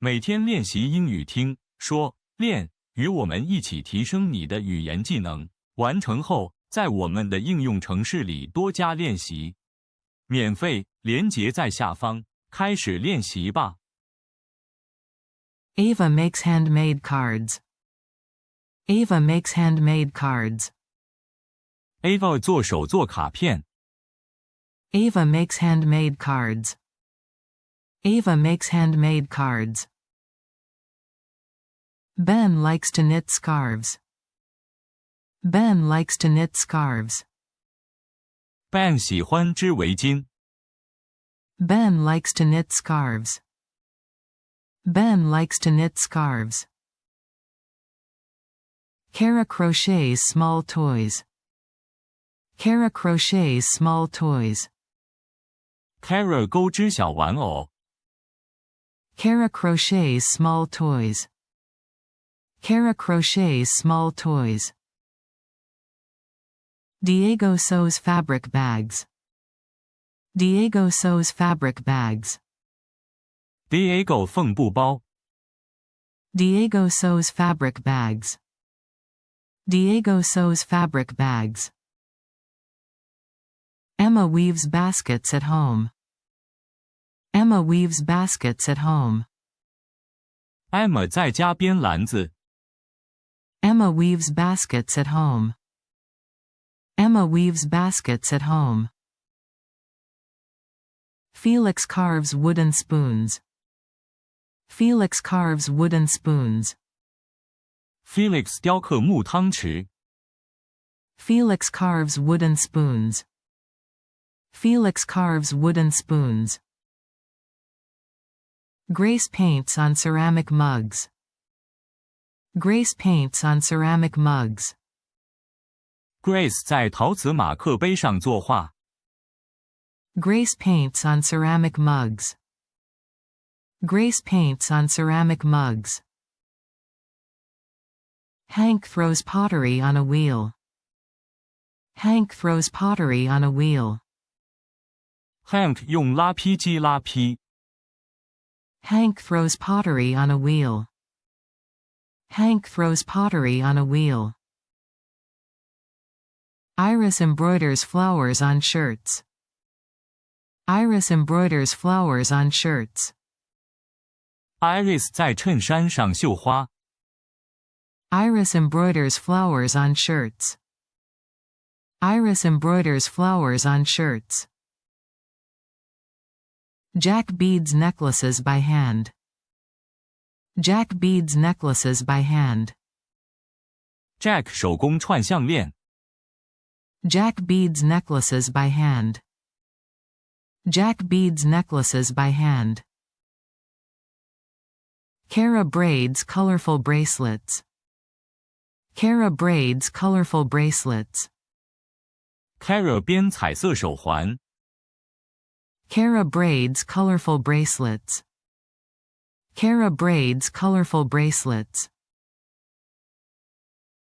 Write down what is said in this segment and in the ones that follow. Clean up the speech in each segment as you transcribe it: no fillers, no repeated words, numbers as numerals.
每天练习英语听、说、练，与我们一起提升你的语言技能。完成后，在我们的应用程式里多加练习。免费，连结在下方。开始练习吧。Ava makes handmade cards. Ava makes handmade cards. Ava 做手作卡片。Ava makes handmade cards. Ava makes handmade cards. Ben likes to knit scarves. Ben likes to knit scarves. Ben 喜欢织围巾。Ben likes to knit scarves. Ben likes to knit scarves. Kara crochets small toys. Kara crochets small toys. Kara 钩织小玩偶。Kara crochets small toys. Kara crochets small toys. Diego sews fabric bags. Diego sews fabric bags. Diego 缝布包。Diego sews fabric bags. Diego sews fabric bags. Emma weaves baskets at home. Emma weaves baskets at home. Emma 在家编篮子。Emma weaves baskets at home. Emma weaves baskets at home. Felix carves wooden spoons. Felix carves wooden spoons. Felix 雕刻木汤匙。Felix carves wooden spoons. Felix carves wooden spoons. Grace paints on ceramic mugs. Grace paints on ceramic mugs. Grace 在陶瓷马克杯上作画。Grace paints on ceramic mugs. Grace paints on ceramic mugs. Hank throws pottery on a wheel. Hank throws pottery on a wheel. Hank 用拉坯机拉坯。Hank throws pottery on a wheel. Hank throws pottery on a wheel. Iris embroiders flowers on shirts. Iris embroiders flowers on shirts. Iris 在衬衫上绣花。Iris embroiders flowers on shirts. Iris embroiders flowers on shirts. Jack beads necklaces by hand. Jack beads necklaces by hand. Jack 手工串项链。Jack beads necklaces by hand. Jack beads necklaces by hand. Kara braids colorful bracelets. Kara braids colorful bracelets. Kara 编彩色手环。Kara braids colorful bracelets. Kara braids colorful bracelets.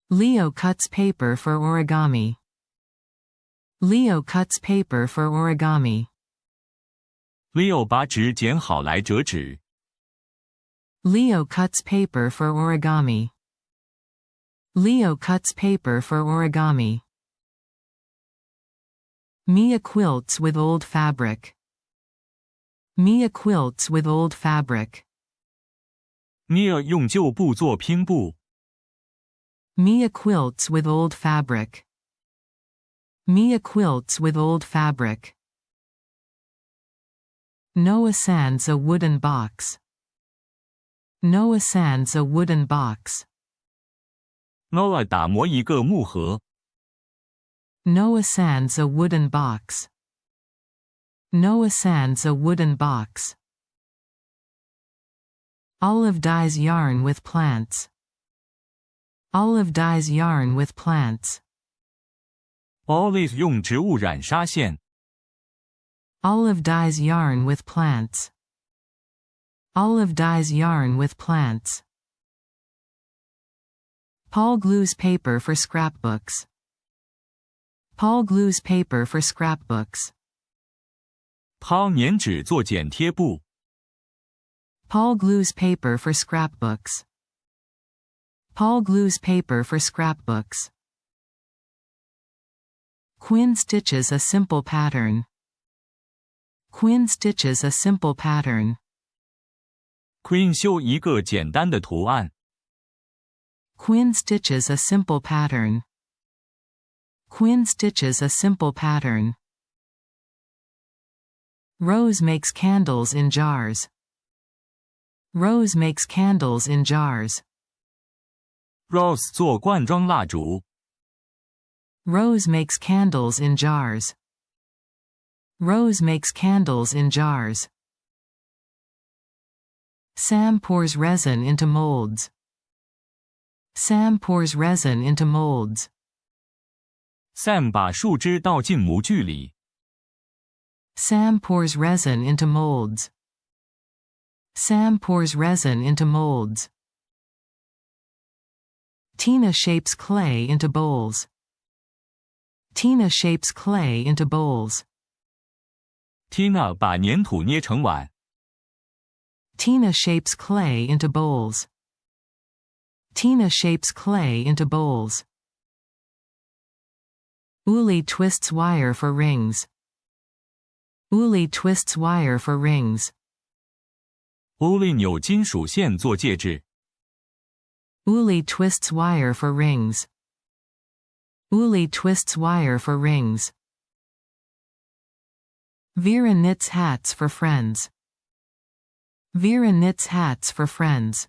Leo cuts paper for origami. Leo cuts paper for origami. Leo 把纸剪好来折纸。Leo cuts paper for origami. Leo cuts paper for origami. Mia quilts with old fabric. Mia quilts with old fabric. Mia 用旧布做拼布。Mia quilts with old fabric. Mia quilts with old fabric. Noah sands a wooden box. Noah sands a wooden box. Noah 打磨一个木盒。Noah sands a wooden box. Noah sands a wooden box. Olive dyes yarn with plants. Olive dyes yarn with plants. Olive 用植物染纱线。Olive dyes yarn with plants. Olive dyes yarn with plants. Paul glues paper for scrapbooks. Paul glues paper for scrapbooks. Paul 粘纸做剪贴布。Paul glues paper for scrapbooks. Paul glues paper for scrapbooks. Quinn stitches a simple pattern. Quinn stitches a simple pattern. Quinn 修一个简单的图案。Quinn stitches a simple pattern. Quinn stitches a simple pattern. Rose makes candles in jars. Rose makes candles in jars. Rose 做罐装蜡烛。Rose makes candles in jars. Rose makes candles in jars. Sam pours resin into molds. Sam pours resin into molds. Sam 把树枝倒进模具里。Sam pours resin into molds. Sam pours resin into molds. Tina shapes clay into bowls. Tina shapes clay into bowls. Tina 把粘土捏成碗。Tina shapes clay into bowls. Tina shapes clay into bowls. Uli twists wire for rings. Uli twists wire for rings. Uli 扭金属线做戒指。Uli twists wire for rings. Uli twists wire for rings. Vera knits hats for friends. Vera knits hats for friends.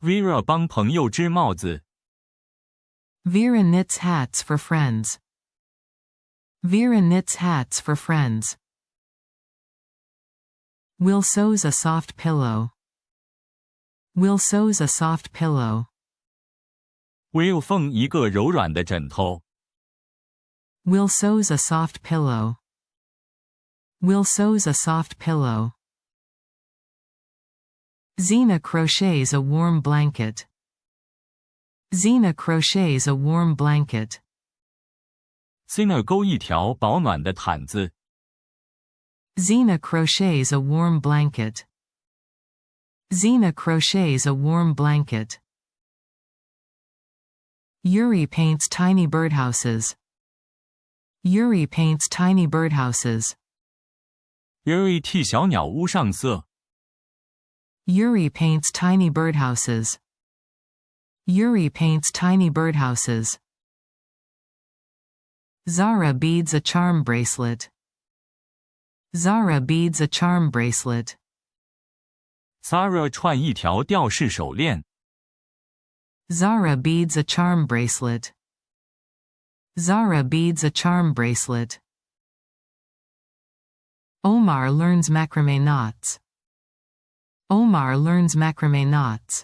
Vera 帮朋友织帽子。Vera knits hats for friends. Vera knits hats for friends. Will sews a soft pillow. Will sews a soft pillow. Will 缝一个柔软的枕头。Will sews a soft pillow. Will sews a soft pillow. Zena crochets a warm blanket. Zena crochets a warm blanket. Zena 钩一条保暖的毯子。Zena crochets a warm blanket. Zena crochets a warm blanket. Yuri paints tiny birdhouses. Yuri paints tiny birdhouses. Yuri 替小鸟屋上色。Yuri paints tiny birdhouses. Yuri paints tiny birdhouses. Zara beads a charm bracelet. Zara beads a charm bracelet. Zara 串一条吊饰手链。Zara beads a charm bracelet. Zara beads a charm bracelet. Omar learns macrame knots. Omar learns macrame knots.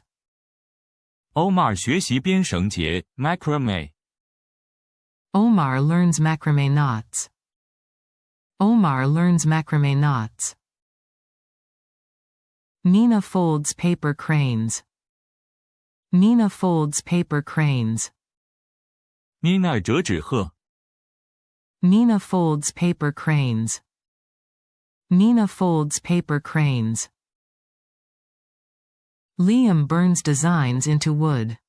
Omar 学习编绳结 macrame。Omar learns macrame knots. Omar learns macrame knots. Nina folds paper cranes. Nina folds paper cranes. Nina 折纸鹤。Nina folds paper cranes. Nina folds paper cranes. Liam burns designs into wood.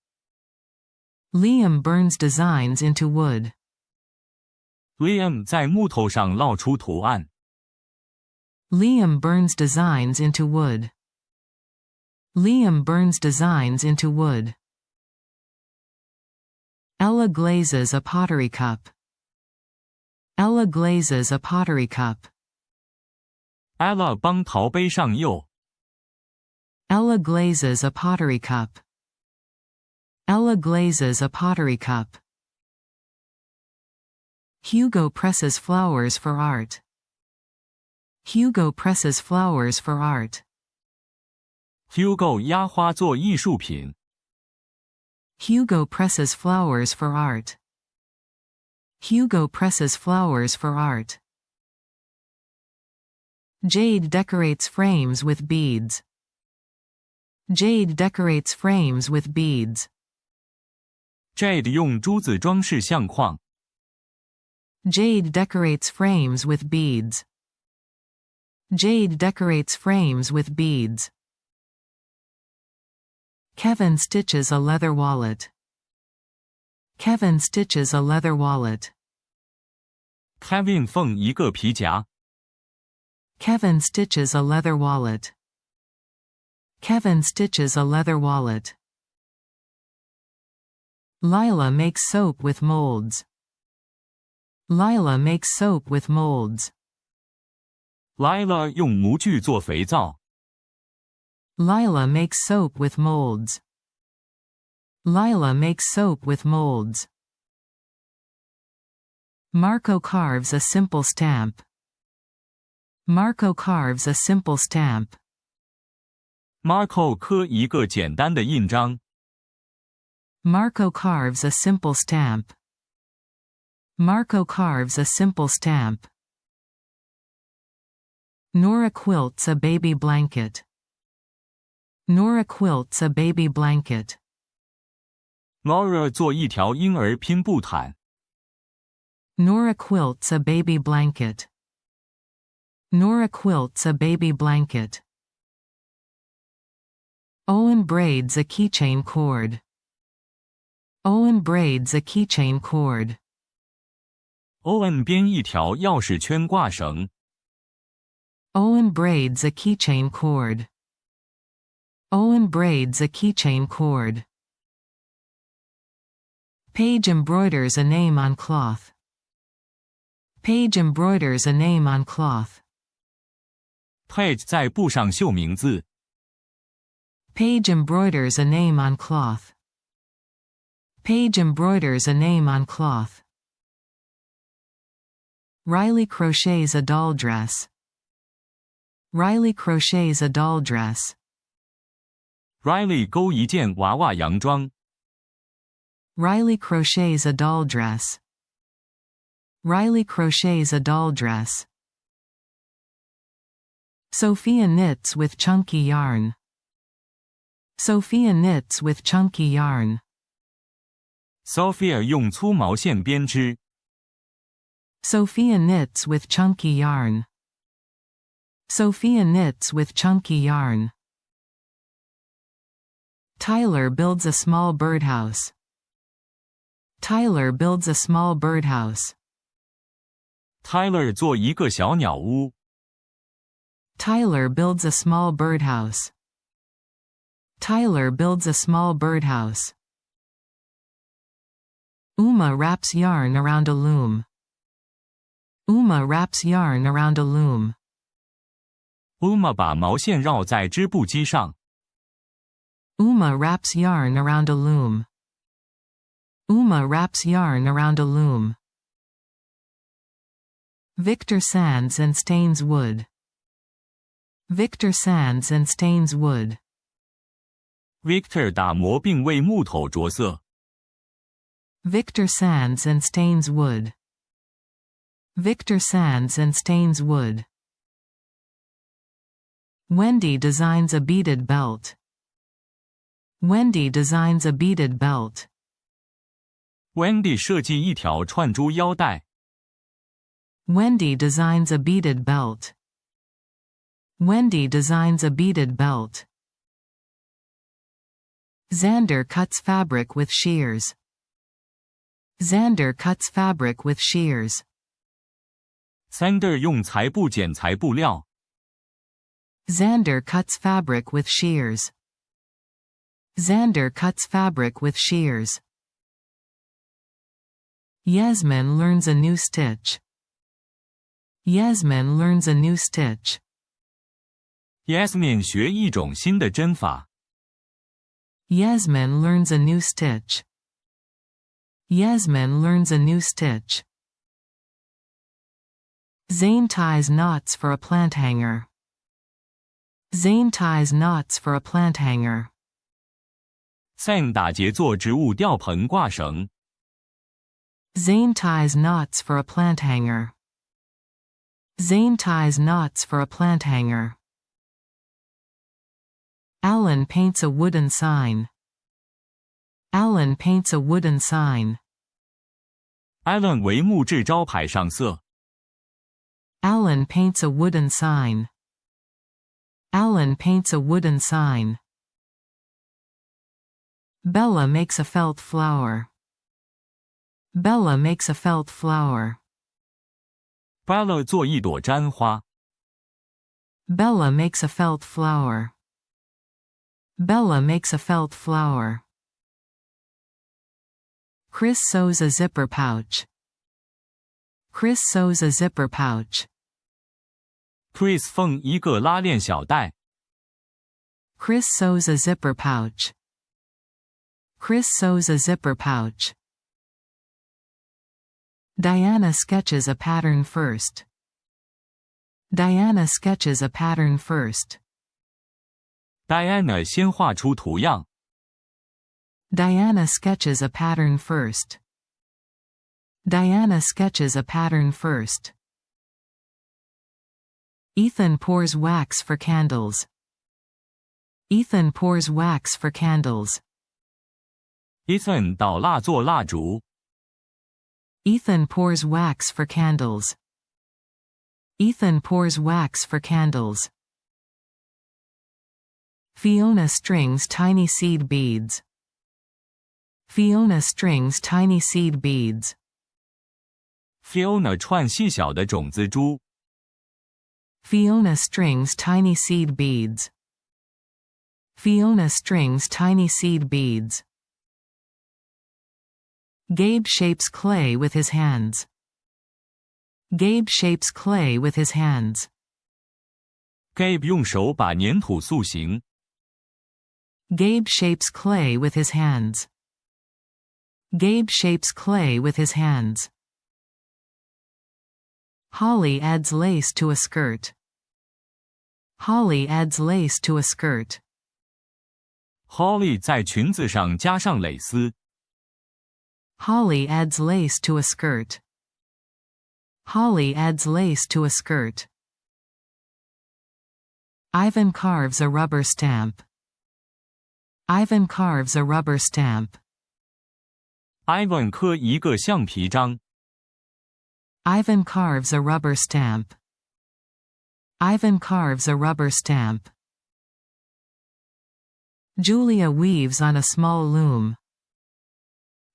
Liam burns designs into wood. Liam 在木头上烙出图案。Liam burns designs into wood. Liam burns designs into wood. Ella glazes a pottery cup. Ella glazes a pottery cup. Ella 帮陶杯上釉。Ella glazes a pottery cup. Ella glazes a pottery cup. Hugo presses flowers for art. Hugo presses flowers for art. Hugo 压花做艺术品。Hugo presses flowers for art. Hugo presses flowers for art. Jade decorates frames with beads. Jade decorates frames with beads. Jade 用珠子装饰相框。Jade decorates frames with beads. Jade decorates frames with beads. Kevin stitches a leather wallet. Kevin stitches a leather wallet. Kevin 缝一个皮夹。Kevin stitches a leather wallet. Kevin stitches a leather wallet. Lila makes soap with molds. Lila makes soap with molds. Lila 用模具做肥皂。Lila makes soap with molds. Lila makes soap with molds. Marco carves a simple stamp. Marco carves a simple stamp. Marco 刻一个简单的印章。Marco carves a simple stamp. Marco carves a simple stamp. Nora quilts a baby blanket. Nora quilts a baby blanket. Nora 做一条婴儿拼布毯。Nora quilts a baby blanket. Nora quilts a baby blanket. Owen braids a keychain cord. Owen braids a keychain cord. Owen 编一条钥匙圈挂绳。Owen braids a keychain cord. Owen braids a keychain cord. Paige embroiders a name on cloth. Paige embroiders a name on cloth. Paige 在布上绣名字。Paige embroiders a name on cloth. Paige embroiders a name on cloth. Riley crochets a doll dress. Riley crochets a doll dress. Riley 钩一件娃娃洋装。Riley crochets a doll dress. Riley crochets a doll dress. Sophia knits with chunky yarn. Sophia knits with chunky yarn. Sophia 用粗毛线编织。Sophia knits with chunky yarn. Sophia knits with chunky yarn. Tyler builds a small birdhouse. Tyler builds a small birdhouse. Tyler 做一个小鸟屋。Tyler builds a small birdhouse. Tyler builds a small birdhouse. Uma wraps yarn around a loom. Uma wraps yarn around a loom. Uma 把毛线绕在织布机上。Uma wraps yarn around a loom. Uma wraps yarn around a loom. Victor sands and stains wood. Victor sands and stains wood. Victor 打磨并为木头着色。Victor sands and stains wood. Victor sands and stains wood. Wendy designs a beaded belt. Wendy designs a beaded belt. Wendy 设计一条串珠腰带。Wendy designs a beaded belt. Wendy designs a beaded belt. Xander cuts fabric with shears. Xander cuts fabric with shears. Xander 用裁布剪裁布料。Xander cuts fabric with shears. Xander cuts fabric with shears. Yasmin learns a new stitch. Yasmin learns a new stitch. Yasmin 学一种新的针法。Yasmin learns a new stitch. Yasmin learns a new stitch. Zane ties knots for a plant hanger. Zane ties knots for a plant hanger. Zane 打结做植物吊盆挂绳。Zane ties knots for a plant hanger. Zane ties knots for a plant hanger. Alan paints a wooden sign. Alan paints a wooden sign. Alan 为木质招牌上色。Alan paints a wooden sign. Alan paints a wooden sign. Bella makes a felt flower. Bella makes a felt flower. Bella 做一朵毡花。Bella makes a felt flower. Bella makes a felt flower. Chris sews a zipper pouch. Chris sews a zipper pouch. Chris 缝一个拉链小袋。Chris sews a zipper pouch. Chris sews a zipper pouch. Diana sketches a pattern first. Diana sketches a pattern first. Diana 先画出图样。Diana sketches a pattern first. Diana sketches a pattern first. Ethan pours wax for candles. Ethan pours wax for candles. Ethan 捣蜡做蜡烛。Ethan pours wax for candles. Ethan pours wax for candles. Fiona strings tiny seed beads. Fiona strings tiny seed beads. Fiona 串细小的种子珠。Fiona strings tiny seed beads. Fiona strings tiny seed beads. Gabe shapes clay with his hands. Gabe shapes clay with his hands. Gabe 用手把粘土塑形。Gabe shapes clay with his hands. Gabe shapes clay with his hands. Holly adds lace to a skirt. Holly adds lace to a skirt. Holly 在裙子上加上蕾丝。Holly adds lace to a skirt. Holly adds lace to a skirt. Ivan carves a rubber stamp. Ivan carves a rubber stamp. Ivan 刻一个橡皮章。Ivan carves a rubber stamp. Ivan carves a rubber stamp. Julia weaves on a small loom.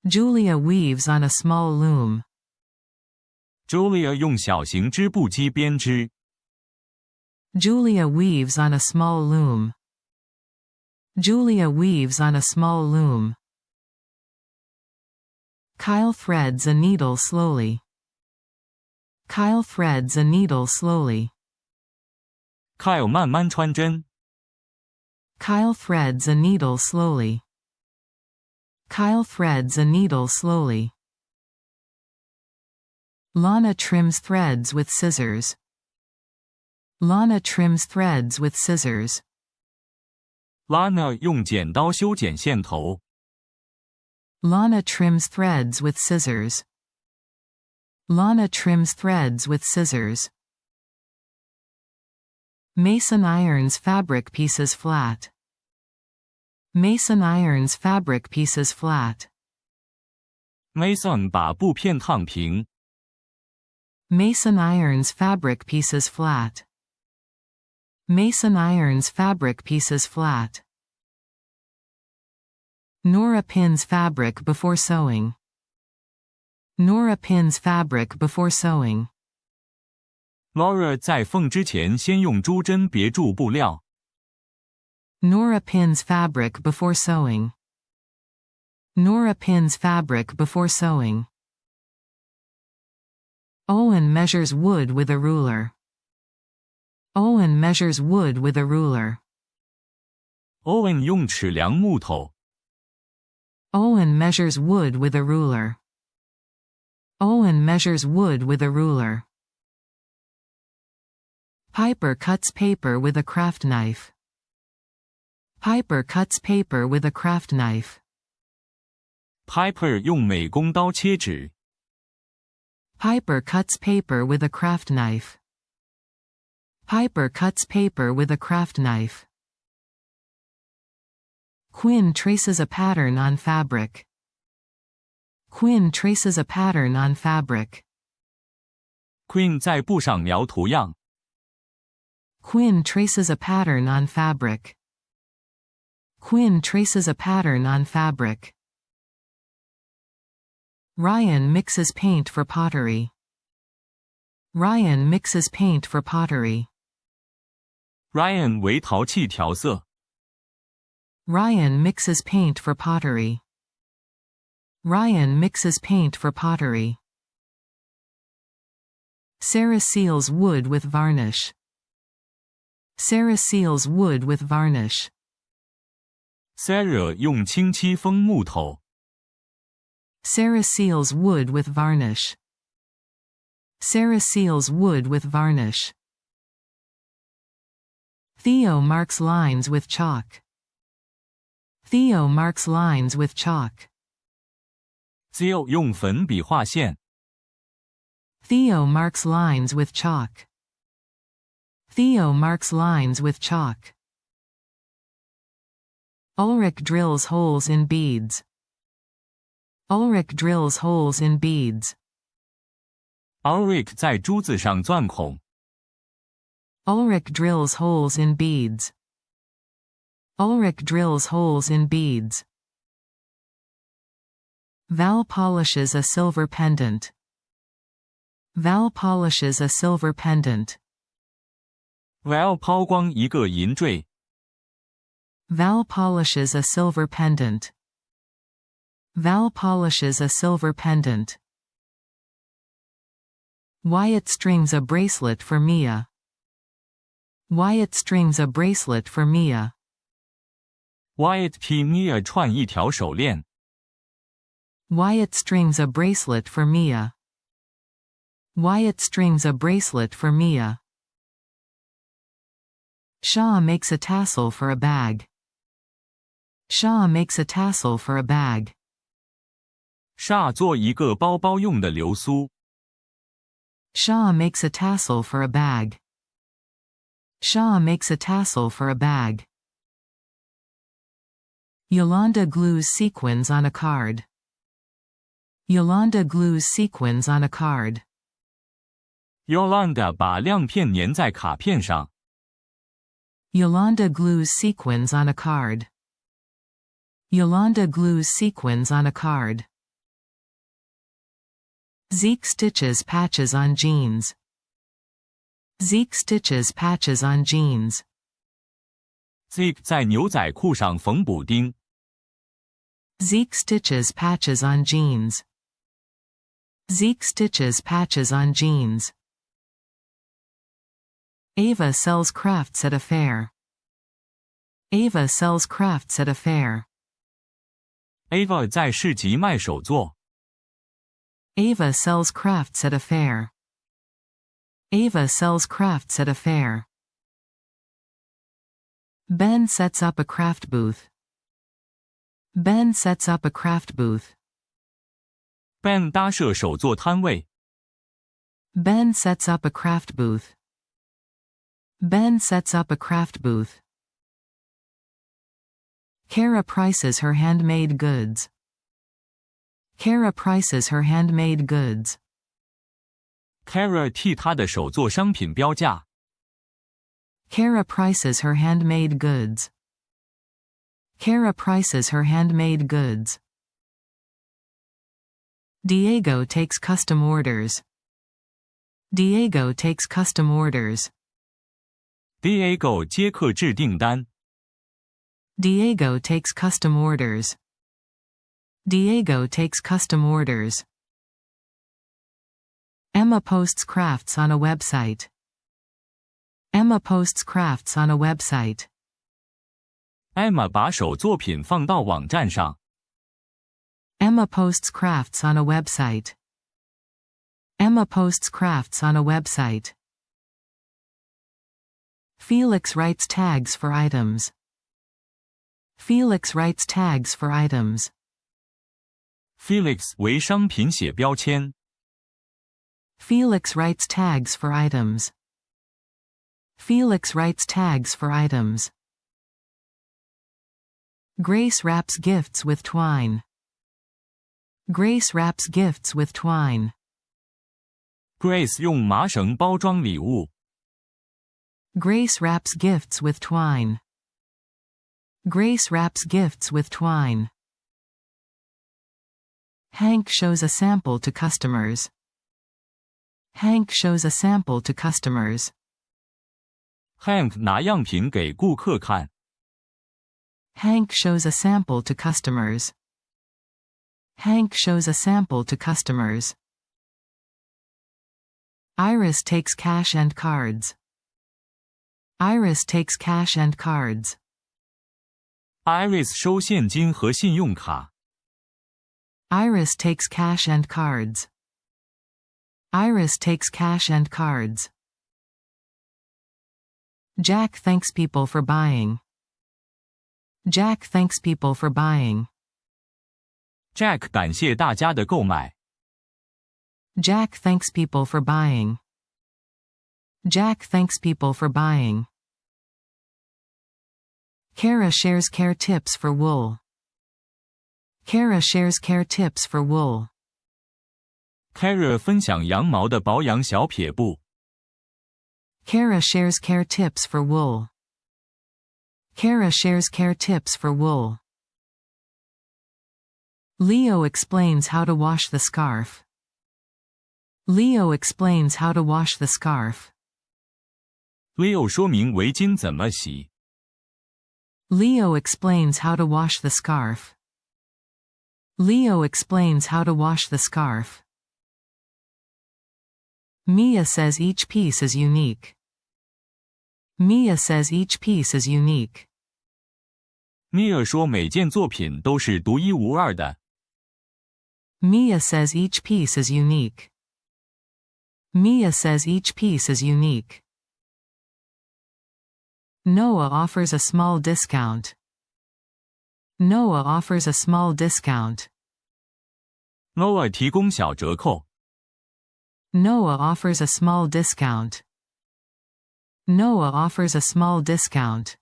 Julia weaves on a small loom. Julia 用小型织布机编织。Julia weaves on a small loom. Julia weaves on a small loom. Kyle threads a needle slowly. Kyle threads a needle slowly. Kyle 慢慢穿针。Kyle threads a needle slowly. Kyle threads a needle slowly. Lana trims threads with scissors. Lana trims threads with scissors. Lana 用剪刀修剪线头。Lana trims threads with scissors. Lana trims threads with scissors. Mason irons fabric pieces flat. Mason irons fabric pieces flat. Mason 把布片烫平。Mason irons fabric pieces flat. Mason irons fabric pieces flat. Nora pins fabric before sewing. Nora pins fabric before sewing. Laura 在缝之前先用珠针别住布料。Nora pins fabric before sewing. Nora pins fabric before sewing. Owen measures wood with a ruler. Owen measures wood with a ruler. Owen 用尺量木头。Owen measures wood with a ruler. Owen measures wood with a ruler. Piper cuts paper with a craft knife. Piper cuts paper with a craft knife. Piper 用美工刀切纸。Piper cuts paper with a craft knife. Piper cuts paper with a craft knife. Quinn traces a pattern on fabric. Quinn traces a pattern on fabric. Quinn 在布上描图样。Quinn traces a pattern on fabric. Quinn traces a pattern on fabric. Ryan mixes paint for pottery. Ryan mixes paint for pottery. Ryan 为陶器调色。Ryan mixes paint for pottery. Ryan mixes paint for pottery. Sarah seals wood with varnish. Sarah seals wood with varnish. Sarah 用清漆封木头。Sarah seals wood with varnish. Sarah seals wood with varnish. Theo marks lines with chalk. Theo marks lines with chalk. Theo 用粉笔画线。Theo marks lines with chalk. Theo marks lines with chalk. Ulrich drills holes in beads. Ulrich drills holes in beads. Ulrich 在珠子上钻孔。Ulrich drills holes in beads. Ulrich drills holes in beads. Val polishes a silver pendant. Val polishes a silver pendant. Val 抛光一个银坠。Val polishes a silver pendant. Val polishes a silver pendant. Wyatt strings a bracelet for Mia. Wyatt strings a bracelet for Mia. Wyatt 替 Mia 串一条手链。Wyatt strings a bracelet for Mia. Wyatt strings a bracelet for Mia. Shaw makes a tassel for a bag. Shaw makes a tassel for a bag. Shaw 做一个包包用的流苏。Shaw makes a tassel for a bag. Shaw makes a tassel for a bag. Yolanda glues sequins on a card. Yolanda glues sequins on a card. Yolanda 把亮片粘在卡片上。Yolanda glues sequins on a card. Yolanda glues sequins on a card. Zeke stitches patches on jeans. Zeke stitches patches on jeans. Zeke 在牛仔裤上缝补丁。Zeke stitches patches on jeans. Zeke stitches patches on jeans. Ava sells crafts at a fair. Ava sells crafts at a fair. Ava 在市集卖手作。Ava sells crafts at a fair. Ava sells crafts at a fair. Ben sets up a craft booth. Ben sets up a craft booth. Ben 搭设手作摊位。Ben sets up a craft booth. Ben sets up a craft booth. Kara prices her handmade goods. Kara prices her handmade goods. Kara 替她的手作商品标价。Kara prices her handmade goods. Kara prices her handmade goods. Diego takes custom orders. Diego takes custom orders. Diego 接客制订单。Diego takes custom orders. Diego takes custom orders. Emma posts crafts on a website. Emma posts crafts on a website. Emma 把手作品放到网站上。Emma posts crafts on a website. Emma posts crafts on a website. Felix writes tags for items. Felix writes tags for items. Felix 为商品写标签。Felix writes tags for items. Felix writes tags for items. Grace wraps gifts with twine. Grace wraps gifts with twine. Grace 用麻绳包装礼物。Grace wraps gifts with twine. Grace wraps gifts with twine. Hank shows a sample to customers. Hank shows a sample to customers. Hank 拿样品给顾客看。Hank shows a sample to customers. Hank shows a sample to customers. Iris takes cash and cards. Iris takes cash and cards. Iris 收现金和信用卡。Iris takes cash and cards. Iris takes cash and cards. Jack thanks people for buying. Jack thanks people for buying. Jack 感谢大家的购买。Jack thanks people for buying. Jack thanks people for buying. Kara shares care tips for wool. Kara shares care tips for wool. Kara 分享羊毛的保养小撇步。Kara shares care tips for wool. Kara shares care tips for wool. Leo explains how to wash the scarf. Leo explains how to wash the scarf. Leo 说明围巾怎么洗。Leo explains how to wash the scarf. Leo explains how to wash the scarf. Mia says each piece is unique. Mia says each piece is unique. Mia 说每件作品都是独一无二的。Mia says each piece is unique. Mia says each piece is unique. Noah offers a small discount. Noah offers a small discount. Noah 提供小折扣。Noah offers a small discount. Noah offers a small discount.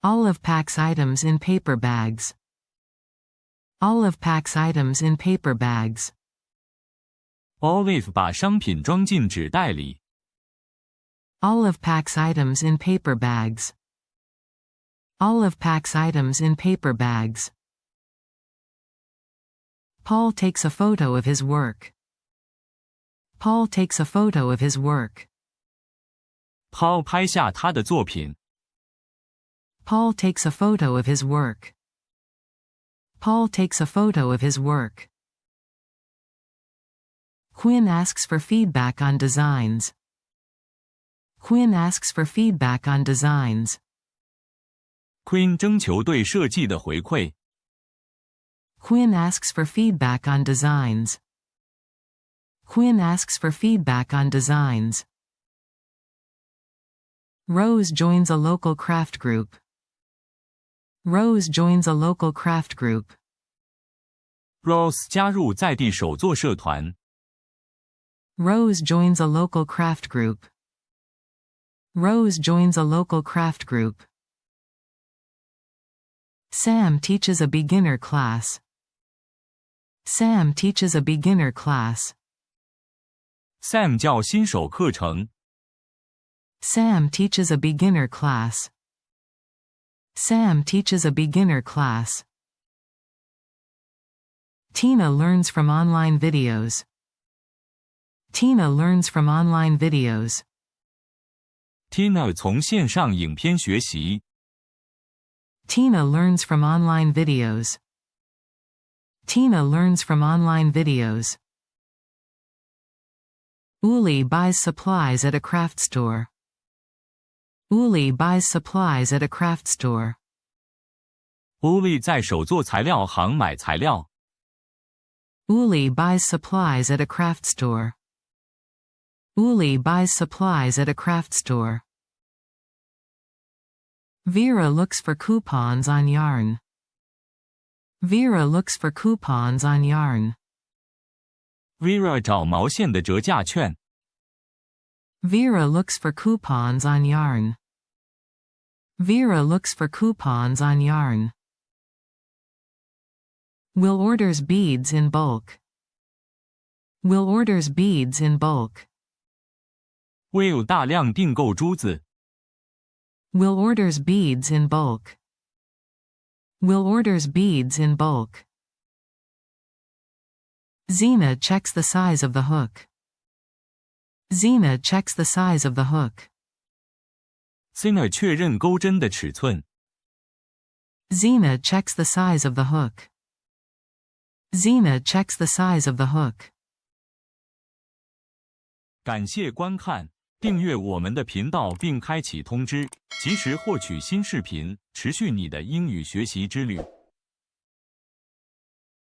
Olive packs items in paper bags. Olive packs items in paper bags. Olive 把商品装进纸袋里。Olive packs items in paper bags. Olive packs items in paper bags. Paul takes a photo of his work. Paul takes a photo of his work. Paul 拍下他的作品。Paul takes a photo of his work. Paul takes a photo of his work. Quinn asks for feedback on designs. Quinn asks for feedback on designs. Quinn 征求对设计的回馈。Quinn asks for feedback on designs. Quinn asks for feedback on designs. Rose joins a local craft group. Rose joins a local craft group. Rose 加入在地手作社团。Rose joins a local craft group. Rose joins a local craft group. Sam teaches a beginner class. Sam teaches a beginner class. Sam 教新手课程。Sam teaches a beginner class. Sam teaches a beginner class. Tina learns from online videos. Tina learns from online videos. Tina 从线上影片学习。Tina learns from online videos. Tina learns from online videos. Uli buys supplies at a craft store. Uli buys supplies at a craft store. Uli 在手作材料行买材料。Uli buys supplies at a craft store. Uli buys supplies at a craft store. Vera looks for coupons on yarn. Vera looks for coupons on yarn. Vera 找毛线的折价券。Vera looks for coupons on yarn. Vera looks for coupons on yarn. Will orders beads in bulk. Will orders beads in bulk. Will 大量订购珠子。Will orders beads in bulk. Will orders beads in bulk. Zena checks the size of the hook. Zena checks the size of the hook. Zena 确认钩针的尺寸。Zena checks the size of the hook. Zena checks the size of the hook. 感谢观看，订阅我们的频道并开启通知，及时获取新视频，持续你的英语学习之旅。